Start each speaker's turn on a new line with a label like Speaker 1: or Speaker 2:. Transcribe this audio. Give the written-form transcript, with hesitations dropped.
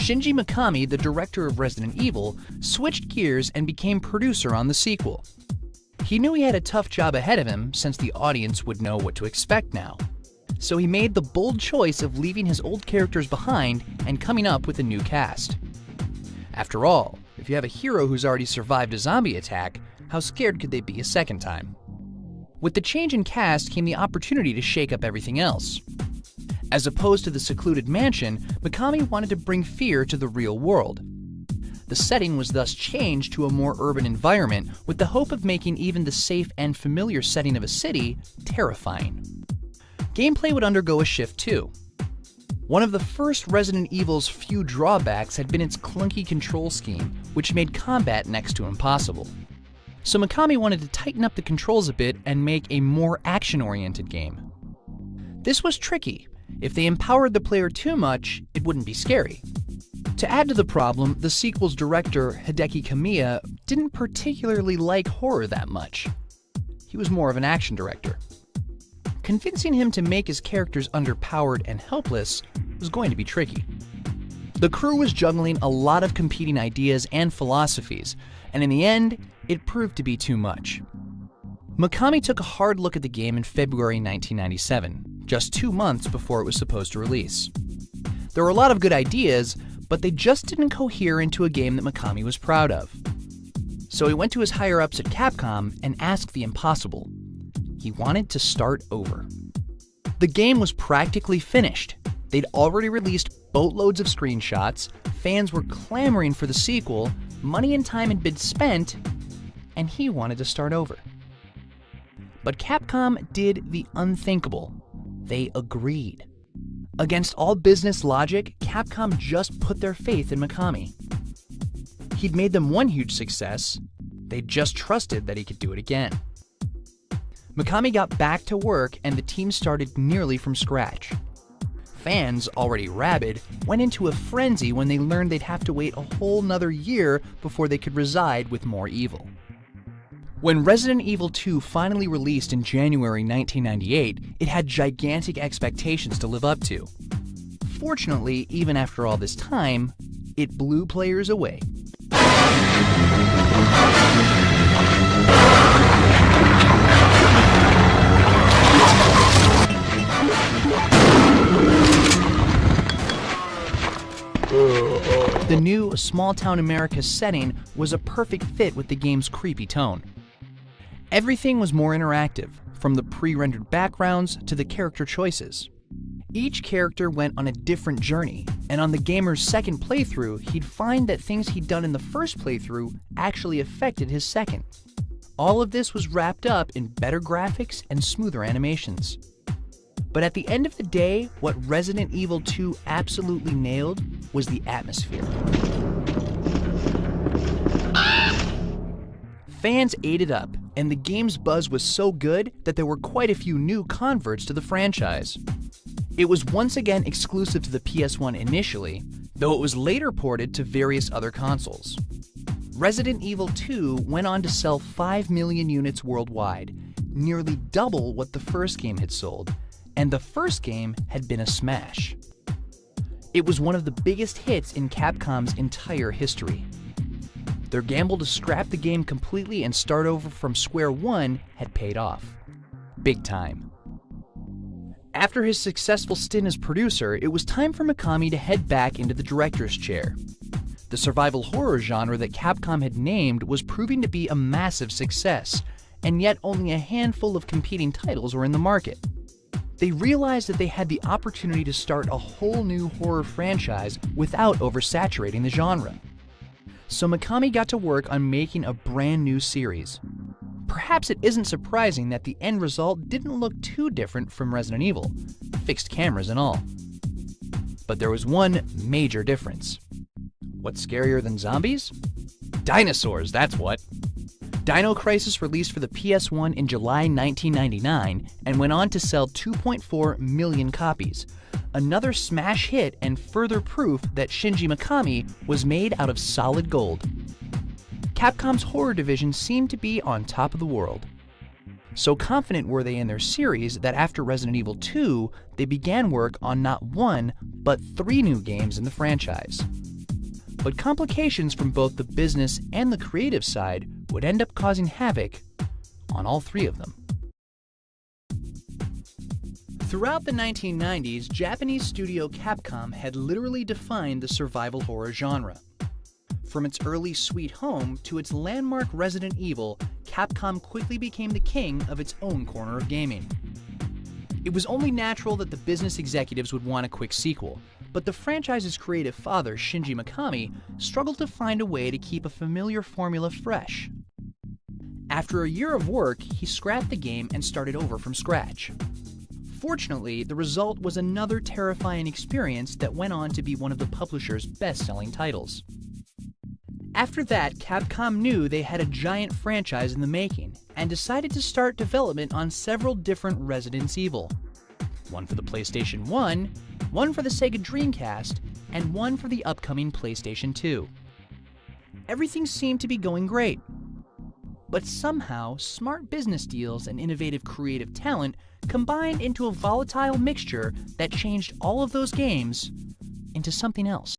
Speaker 1: Shinji Mikami, the director of Resident Evil, switched gears and became producer on the sequel. He knew he had a tough job ahead of him since the audience would know what to expect now. So he made the bold choice of leaving his old characters behind and coming up with a new cast. After all, if you have a hero who's already survived a zombie attack, how scared could they be a second time? With the change in cast came the opportunity to shake up everything else. As opposed to the secluded mansion, Mikami wanted to bring fear to the real world. The setting was thus changed to a more urban environment with the hope of making even the safe and familiar setting of a city terrifying. Gameplay would undergo a shift too. One of the first Resident Evil's few drawbacks had been its clunky control scheme, which made combat next to impossible. So Mikami wanted to tighten up the controls a bit and make a more action-oriented game. This was tricky. If they empowered the player too much, it wouldn't be scary. To add to the problem, the sequel's director, Hideki Kamiya, didn't particularly like horror that much. He was more of an action director. Convincing him to make his characters underpowered and helpless was going to be tricky. The crew was juggling a lot of competing ideas and philosophies, and in the end, it proved to be too much. Mikami took a hard look at the game in February 1997, just 2 months before it was supposed to release. There were a lot of good ideas, but they just didn't cohere into a game that Mikami was proud of. So he went to his higher-ups at Capcom and asked the impossible. He wanted to start over. The game was practically finished. They'd already released boatloads of screenshots, fans were clamoring for the sequel, money and time had been spent, and he wanted to start over. But Capcom did the unthinkable. They agreed. Against all business logic, Capcom just put their faith in Mikami. He'd made them one huge success. They just trusted that he could do it again. Mikami got back to work and the team started nearly from scratch. Fans, already rabid, went into a frenzy when they learned they'd have to wait a whole nother year before they could reside with more evil. When Resident Evil 2 finally released in January 1998, it had gigantic expectations to live up to. Fortunately, even after all this time, it blew players away. The new small-town America setting was a perfect fit with the game's creepy tone. Everything was more interactive, from the pre-rendered backgrounds to the character choices. Each character went on a different journey, and on the gamer's second playthrough, he'd find that things he'd done in the first playthrough actually affected his second. All of this was wrapped up in better graphics and smoother animations. But at the end of the day, what Resident Evil 2 absolutely nailed was the atmosphere. Fans ate it up, and the game's buzz was so good that there were quite a few new converts to the franchise. It was once again exclusive to the PS1 initially, though it was later ported to various other consoles. Resident Evil 2 went on to sell 5 million units worldwide, nearly double what the first game had sold, and the first game had been a smash. It was one of the biggest hits in Capcom's entire history. Their gamble to scrap the game completely and start over from square one had paid off. Big time. After his successful stint as producer, it was time for Mikami to head back into the director's chair. The survival horror genre that Capcom had named was proving to be a massive success, and yet only a handful of competing titles were in the market. They realized that they had the opportunity to start a whole new horror franchise without oversaturating the genre. So Mikami got to work on making a brand new series. Perhaps it isn't surprising that the end result didn't look too different from Resident Evil, fixed cameras and all. But there was one major difference. What's scarier than zombies? Dinosaurs, that's what. Dino Crisis released for the PS1 in July 1999 and went on to sell 2.4 million copies. Another smash hit and further proof that Shinji Mikami was made out of solid gold. Capcom's horror division seemed to be on top of the world. So confident were they in their series that after Resident Evil 2, they began work on not one, but 3 new games in the franchise. But complications from both the business and the creative side would end up causing havoc on all three of them. Throughout the 1990s, Japanese studio Capcom had literally defined the survival horror genre. From its early Sweet Home to its landmark Resident Evil, Capcom quickly became the king of its own corner of gaming. It was only natural that the business executives would want a quick sequel, but the franchise's creative father, Shinji Mikami, struggled to find a way to keep a familiar formula fresh. After a year of work, he scrapped the game and started over from scratch. Fortunately, the result was another terrifying experience that went on to be one of the publisher's best-selling titles. After that, Capcom knew they had a giant franchise in the making and decided to start development on several different Resident Evil. One for the PlayStation 1, one for the Sega Dreamcast, and one for the upcoming PlayStation 2. Everything seemed to be going great. But somehow, smart business deals and innovative creative talent combined into a volatile mixture that changed all of those games into something else.